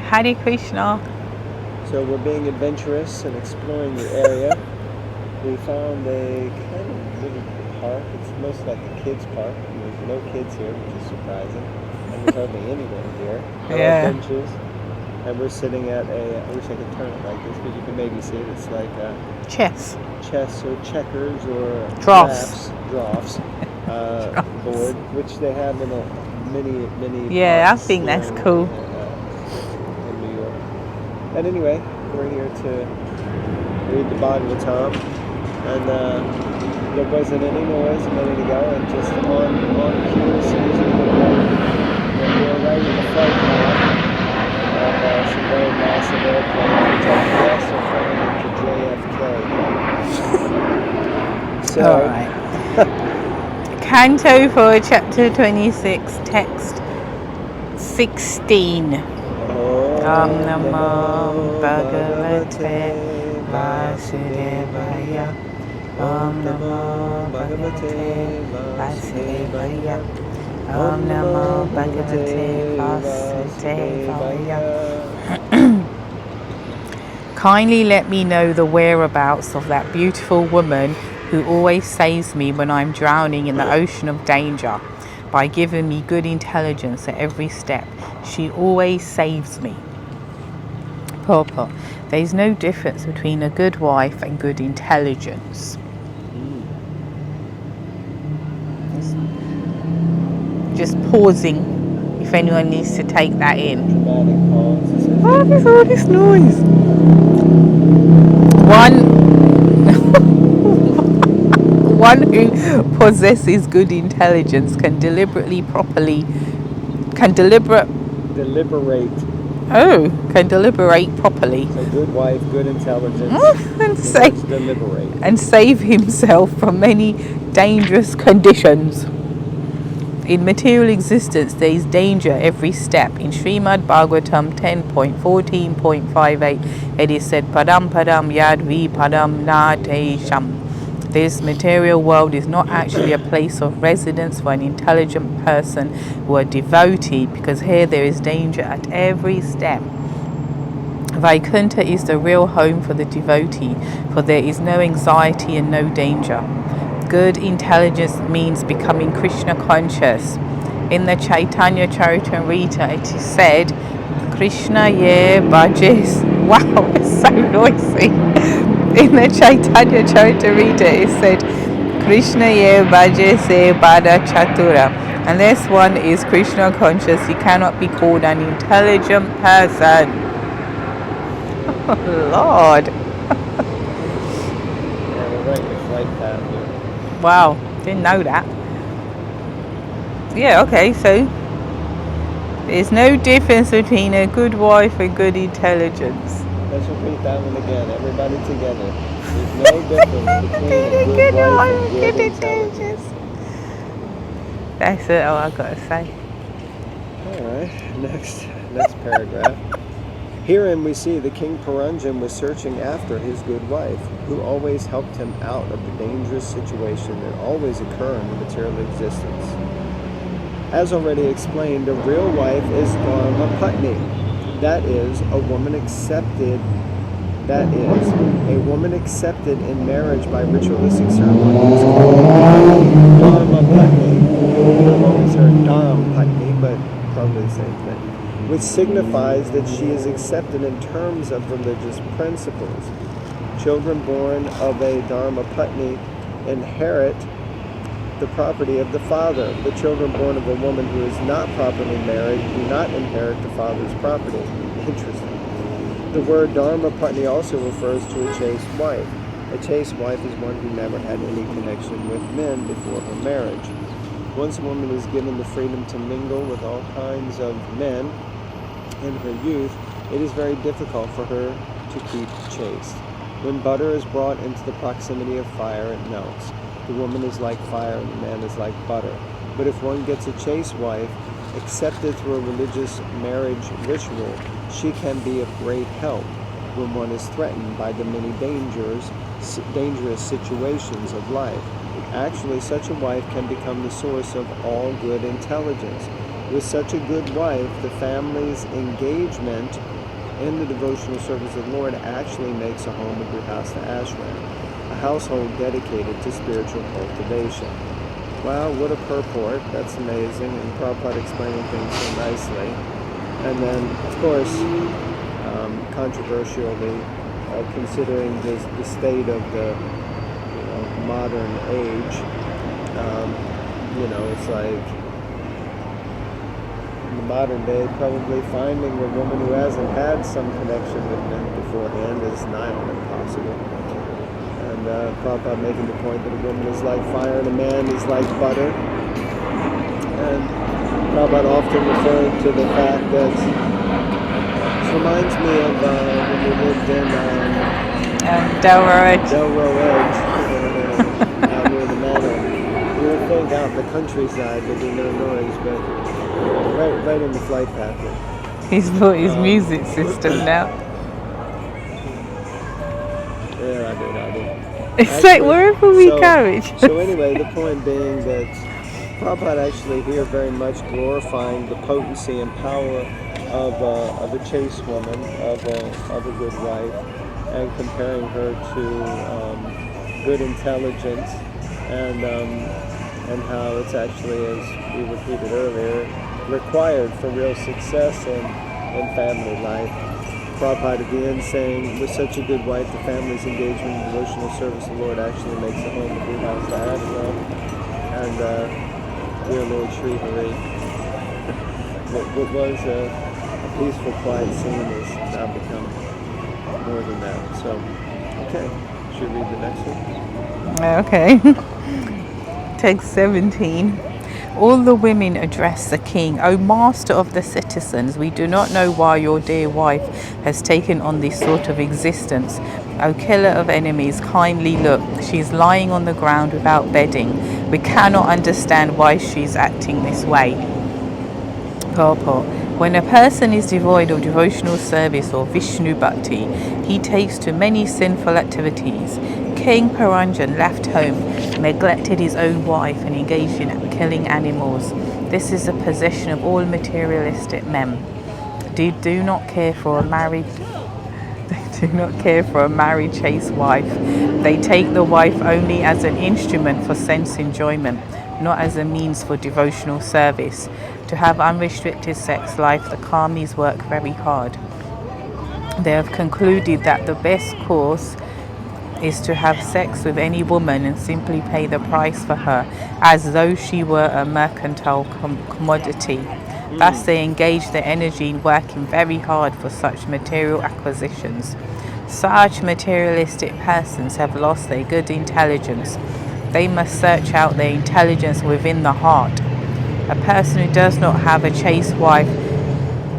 Hare Krishna. So we're being adventurous and exploring the area. We found a kind of little park. It's most like a kids park. There's no kids here, which is surprising. And there's hardly anyone here. There are benches. And we're sitting at I wish I could turn it like this, but you can maybe see it. It's like chess or checkers or drafts board, which they have in a many yeah, I think that's cool. In New York. And anyway, we're here to read the Bhagavatam, and there wasn't any noise a minute ago, and just on cue, as soon as we were right in the flight path of some very massive airplanes, which I guess are flying into JFK. So, all right. Canto 4, Chapter 26, Text 16. Om Namo Bhagavate Vasudevaya. Om Namo Bhagavate Vasudevaya. Om Namo Bhagavate Vasudevaya. Kindly let me know the whereabouts of that beautiful woman who always saves me when I'm drowning in the ocean of danger by giving me good intelligence at every step. She always saves me. Purport. There is no difference between a good wife and good intelligence. Just pausing if anyone needs to take that in. What is all this noise? One who possesses good intelligence can deliberate properly. So good wife, good intelligence, and save himself from many dangerous conditions. In material existence, there is danger every step. In Srimad Bhagavatam 10.14.58, it is said, Padam Padam Yad Vi Padam Na Te Sham. This material world is not actually a place of residence for an intelligent person or a devotee, because here there is danger at every step. Vaikuntha is the real home for the devotee, for there is no anxiety and no danger. Good intelligence means becoming Krishna conscious. In the Chaitanya Charitamrita it is said, Krishna ye bhajes. Wow, it's so noisy. In the Chaitanya Charitamrita it said, Krishna ye bhajese bada chatura. Unless one is Krishna conscious, he cannot be called an intelligent person. Oh, Lord. Wow, didn't know that. Yeah, okay, so there's no difference between a good wife and good intelligence. Let's repeat that one again, everybody together. There's no difference between a good wife and good intelligence. That's all I've got to say. Alright, next paragraph. Herein we see the King Puranjan was searching after his good wife, who always helped him out of the dangerous situation that always occur in the material existence. As already explained, a real wife is Dharma Patni. That is, a woman accepted in marriage by ritualistic ceremony is called Dharma Patni. We always heard Dham Patni, but probably the same thing, which signifies that she is accepted in terms of religious principles. Children born of a Dharma Patni inherit the property of the father. The children born of a woman who is not properly married do not inherit the father's property. Interesting. The word Dharma Patni also refers to a chaste wife. A chaste wife is one who never had any connection with men before her marriage. Once a woman is given the freedom to mingle with all kinds of men in her youth, it is very difficult for her to keep chaste. When butter is brought into the proximity of fire, it melts. The woman is like fire and the man is like butter. But if one gets a chaste wife, accepted through a religious marriage ritual, she can be of great help when one is threatened by the many dangerous situations of life. Actually, such a wife can become the source of all good intelligence. With such a good wife, the family's engagement in the devotional service of the Lord actually makes a home, a grihastha ashram, a household dedicated to spiritual cultivation. Wow, what a purport. That's amazing. And Prabhupada explaining things so nicely. And then, of course, controversially, considering the state of the modern age, it's like in the modern day, probably finding a woman who hasn't had some connection with men beforehand is nigh on impossible. And Prabhupada making the point that a woman is like fire and a man is like butter. And Prabhupada often referring to the fact that this reminds me of when we lived in Delaware Edge. Out near the manor. You would think out in the countryside there'd be no noise, but right in the flight path. He's bought his music system now. Yeah, I did. It's Actually, like wherever we go. So anyway, the point being that Prabhupada actually here very much glorifying the potency and power of a chaste woman, of a good wife, and comparing her to good intelligence, and how it's actually, as we repeated earlier, required for real success in family life. Prabhupada at the end saying, with such a good wife, the family's engagement in devotional service of the Lord actually makes a home of good house to Ashram. And dear Lord Sri Hari, what was a peaceful, quiet scene has now become more than that. So, okay, should we read the next one? Okay. Text 17. All the women address the king. O master of the citizens, we do not know why your dear wife has taken on this sort of existence. O killer of enemies, kindly look. She's lying on the ground without bedding. We cannot understand why she's acting this way. Purport. When a person is devoid of devotional service or Vishnu Bhakti, he takes to many sinful activities. King Paranjan left home, neglected his own wife, and engaged in killing animals. This is the possession of all materialistic men. They do not care for a married chaste wife. They take the wife only as an instrument for sense enjoyment, not as a means for devotional service. To have unrestricted sex life, the karmis work very hard. They have concluded that the best course is to have sex with any woman and simply pay the price for her as though she were a mercantile commodity. Thus they engage their energy in working very hard for such material acquisitions. Such materialistic persons have lost their good intelligence. They must search out their intelligence within the heart. A person who does not have a chaste wife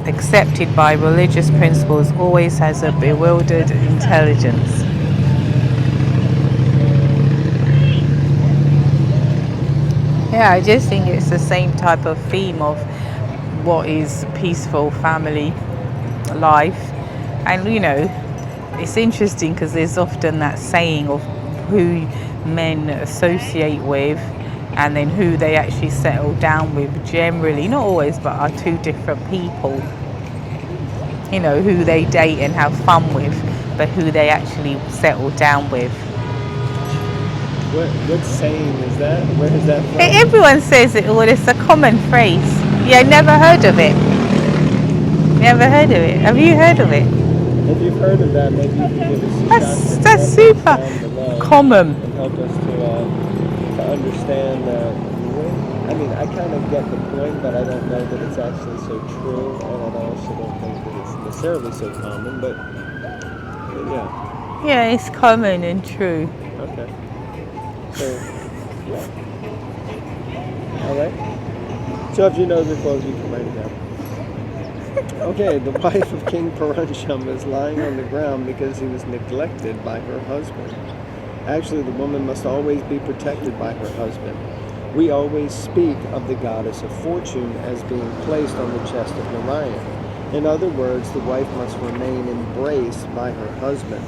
accepted by religious principles always has a bewildered intelligence. Yeah, I just think it's the same type of theme of what is peaceful family life. And it's interesting because there's often that saying of who men associate with and then who they actually settle down with, generally, not always, but are two different people. Who they date and have fun with, but who they actually settle down with. What saying is that? Where is that from? Everyone says it, or it's a common phrase. Yeah, never heard of it. Never heard of it. Have you heard of it? If you've heard of that, maybe you can give us a That's super common. And help us to understand. I mean, I kind of get the point, but I don't know that it's actually so true, and I also don't think that it's necessarily so common. But yeah. Yeah, it's common and true. Okay. So, yeah. All right. So if you know the clothes, you can write it down. Okay, the wife of King Paranjam is lying on the ground because he was neglected by her husband. Actually, the woman must always be protected by her husband. We always speak of the goddess of fortune as being placed on the chest of Narayan. In other words, the wife must remain embraced by her husband.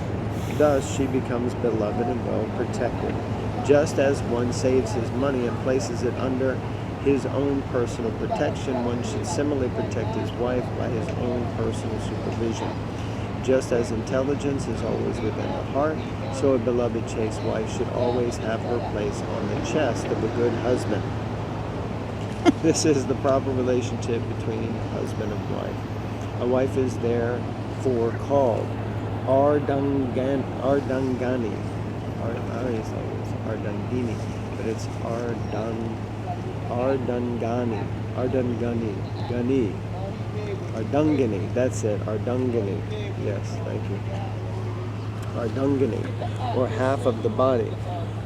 Thus, she becomes beloved and well protected. Just as one saves his money and places it under his own personal protection, one should similarly protect his wife by his own personal supervision. Just as intelligence is always within the heart, so a beloved chaste wife should always have her place on the chest of a good husband. This is the proper relationship between husband and wife. A wife is therefore called Ardangani. I always thought it was Ardangini, but it's Ardangani. Ardangani, that's it, Ardangani. Yes, thank you. Ardangani, or half of the body.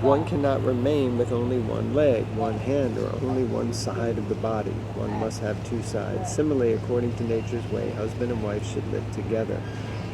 One cannot remain with only one leg, one hand, or only one side of the body. One must have two sides. Similarly, according to nature's way, husband and wife should live together.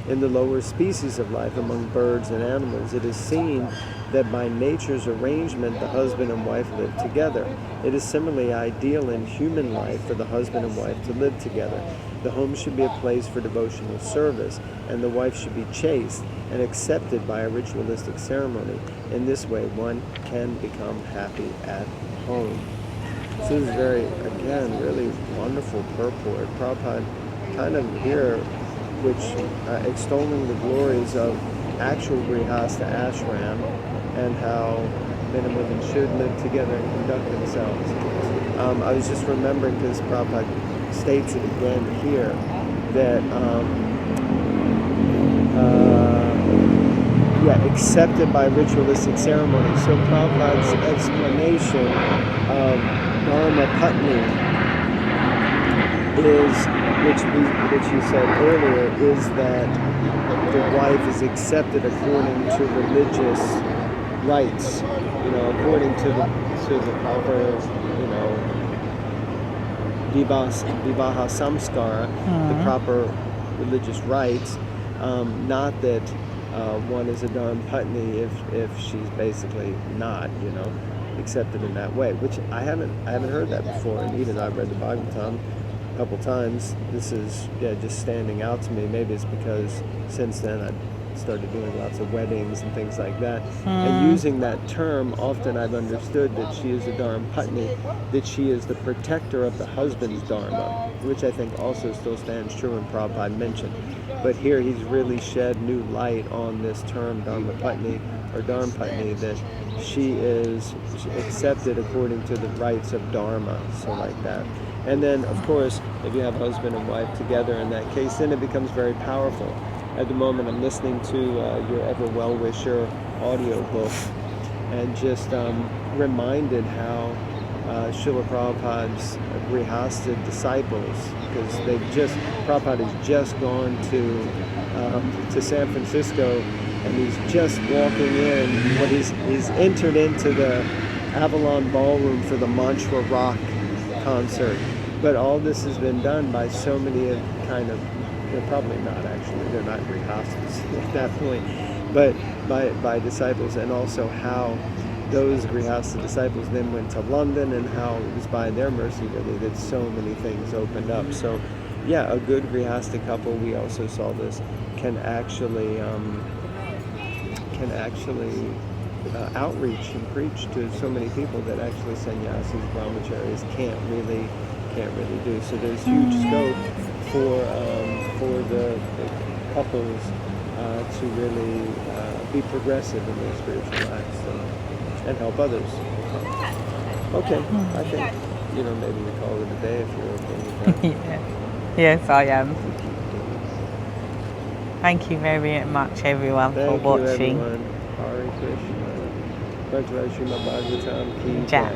In the lower species of life, among birds and animals, it is seen that by nature's arrangement, the husband and wife live together. It is similarly ideal in human life for the husband and wife to live together. The home should be a place for devotional service, and the wife should be chaste and accepted by a ritualistic ceremony. In this way, one can become happy at home. This is very, again, really wonderful purport. Prabhupada kind of here, which extolling the glories of actual grihastha ashram and how men and women should live together and conduct themselves. I was just remembering, because Prabhupada states it again here, that accepted by ritualistic ceremony. So Prabhupada's explanation of Dharma Patni is, which you said earlier, is that the wife is accepted according to religious rites, according to the proper, vivaha samskara, the proper religious rites. Not that one is a dharma patni if she's basically not, accepted in that way. Which I haven't heard that before, and even I've read the Bhagavatam a couple times. This is just standing out to me. Maybe it's because since then I've started doing lots of weddings and things like that, and using that term, often I've understood that she is a dharma patni, that she is the protector of the husband's dharma, which I think also still stands true, and Prabhupada mentioned. But here he's really shed new light on this term dharma patni or dharma patni, that she is accepted according to the rites of dharma, so like that. And then, of course, if you have husband and wife together in that case, then it becomes very powerful. At the moment, I'm listening to your Ever Well-Wisher audiobook, and just reminded how Srila Prabhupada's grihastha disciples, because Prabhupada has just gone to San Francisco, and he's just walking in. He's entered into the Avalon Ballroom for the Mantra Rock concert. But all this has been done by so many kind of, they're probably not actually, they're not grihasthas at that point, but by disciples, and also how those grihastha disciples then went to London, and how it was by their mercy really that so many things opened up. So a good grihastha couple, we also saw this, can actually outreach and preach to so many people that actually sannyasis, brahmacharis can't really do. So there's huge scope for the couples to really be progressive in their spiritual lives and help others. Okay, I think maybe we call it a day if you're okay with that. Yes, I am. Thank you very much, everyone, for watching. Thank you, everyone. Hare Krishna. Srimad Bhagavatam ki jai.